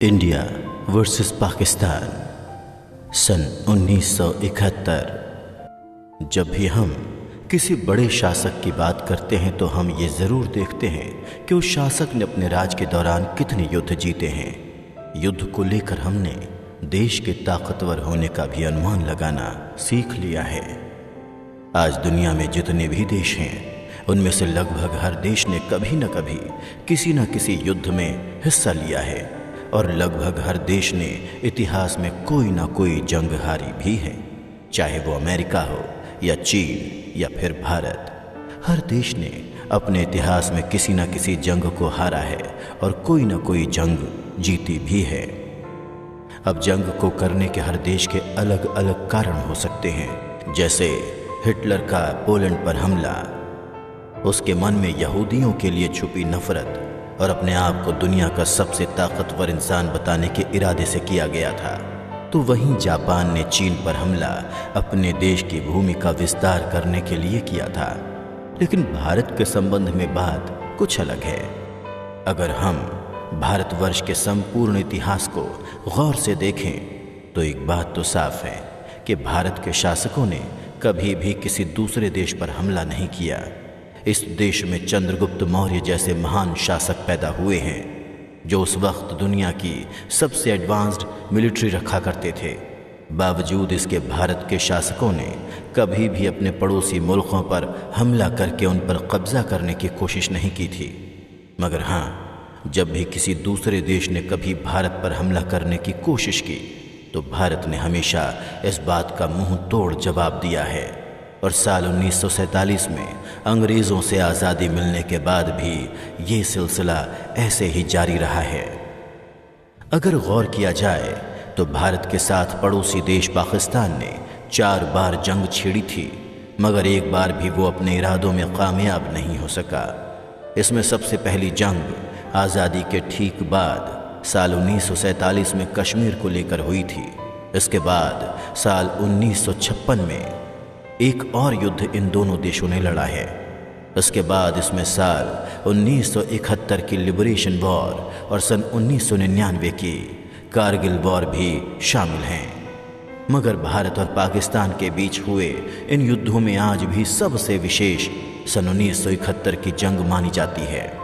India versus Pakistan सन 1971। जब भी हम किसी बड़े शासक की बात करते हैं तो हम ये ज़रूर देखते हैं कि उस शासक ने अपने राज के दौरान कितने युद्ध जीते हैं। युद्ध को लेकर हमने देश के ताकतवर होने का भी अनुमान लगाना सीख लिया है। आज दुनिया में जितने भी देश हैं उनमें से लगभग हर देश ने कभी न कभी किसी न किसी युद्ध में हिस्सा लिया है और लगभग हर देश ने इतिहास में कोई ना कोई जंग हारी भी है, चाहे वो अमेरिका हो या चीन या फिर भारत। हर देश ने अपने इतिहास में किसी न किसी जंग को हारा है और कोई ना कोई जंग जीती भी है। अब जंग को करने के हर देश के अलग अलग कारण हो सकते हैं, जैसे हिटलर का पोलैंड पर हमला, उसके मन में यहूदियों के लिए छुपी नफरत और अपने आप को दुनिया का सबसे ताकतवर इंसान बताने के इरादे से किया गया था। तो वहीं जापान ने चीन पर हमला अपने देश की भूमि का विस्तार करने के लिए किया था। लेकिन भारत के संबंध में बात कुछ अलग है। अगर हम भारतवर्ष के संपूर्ण इतिहास को गौर से देखें तो एक बात तो साफ है कि भारत के शासकों ने कभी भी किसी दूसरे देश पर हमला नहीं किया। इस देश में चंद्रगुप्त मौर्य जैसे महान शासक पैदा हुए हैं जो उस वक्त दुनिया की सबसे एडवांस्ड मिलिट्री रखा करते थे। बावजूद इसके भारत के शासकों ने कभी भी अपने पड़ोसी मुल्कों पर हमला करके उन पर कब्जा करने की कोशिश नहीं की थी। मगर हाँ, जब भी किसी दूसरे देश ने कभी भारत पर हमला करने की कोशिश की तो भारत ने हमेशा इस बात का मुंह तोड़ जवाब दिया है। और साल 1947 में अंग्रेज़ों से आज़ादी मिलने के बाद भी ये सिलसिला ऐसे ही जारी रहा है। अगर गौर किया जाए तो भारत के साथ पड़ोसी देश पाकिस्तान ने 4 बार जंग छेड़ी थी, मगर एक बार भी वो अपने इरादों में कामयाब नहीं हो सका। इसमें सबसे पहली जंग आज़ादी के ठीक बाद साल 1947 में कश्मीर को लेकर हुई थी। इसके बाद साल 1956 में एक और युद्ध इन दोनों देशों ने लड़ा है। उसके बाद इसमें साल 1971 की लिबरेशन वॉर और सन 1999 की कारगिल वॉर भी शामिल हैं। मगर भारत और पाकिस्तान के बीच हुए इन युद्धों में आज भी सबसे विशेष सन 1971 की जंग मानी जाती है।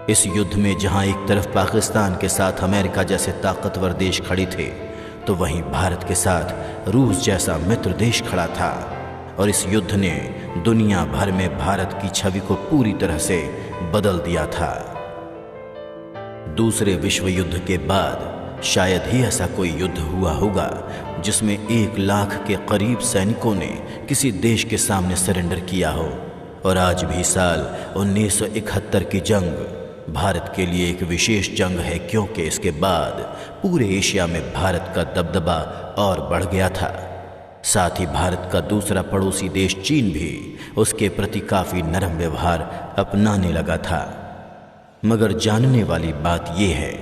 इस युद्ध में जहां एक तरफ पाकिस्तान के साथ अमेरिका जैसे ताकतवर देश खड़े थे तो वहीं भारत के साथ रूस जैसा मित्र देश खड़ा था। और इस युद्ध ने दुनिया भर में भारत की छवि को पूरी तरह से बदल दिया था। दूसरे विश्व युद्ध के बाद शायद ही ऐसा कोई युद्ध हुआ होगा जिसमें 1 लाख के करीब सैनिकों ने किसी देश के सामने सरेंडर किया हो। और आज भी साल 1971 की जंग भारत के लिए एक विशेष जंग है, क्योंकि इसके बाद पूरे एशिया में भारत का दबदबा और बढ़ गया था। साथ ही भारत का दूसरा पड़ोसी देश चीन भी उसके प्रति काफ़ी नरम व्यवहार अपनाने लगा था। मगर जानने वाली बात यह है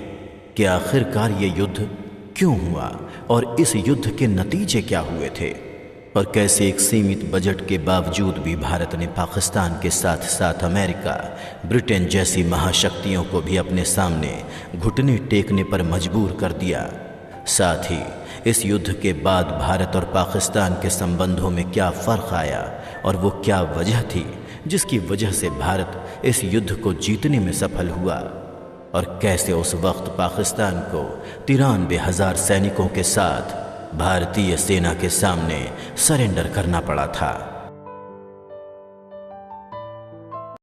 कि आखिरकार ये युद्ध क्यों हुआ और इस युद्ध के नतीजे क्या हुए थे, और कैसे एक सीमित बजट के बावजूद भी भारत ने पाकिस्तान के साथ साथ अमेरिका, ब्रिटेन जैसी महाशक्तियों को भी अपने सामने घुटने टेकने पर मजबूर कर दिया। साथ ही इस युद्ध के बाद भारत और पाकिस्तान के संबंधों में क्या फ़र्क आया और वो क्या वजह थी जिसकी वजह से भारत इस युद्ध को जीतने में सफल हुआ, और कैसे उस वक्त पाकिस्तान को 93,000 सैनिकों के साथ भारतीय सेना के सामने सरेंडर करना पड़ा था।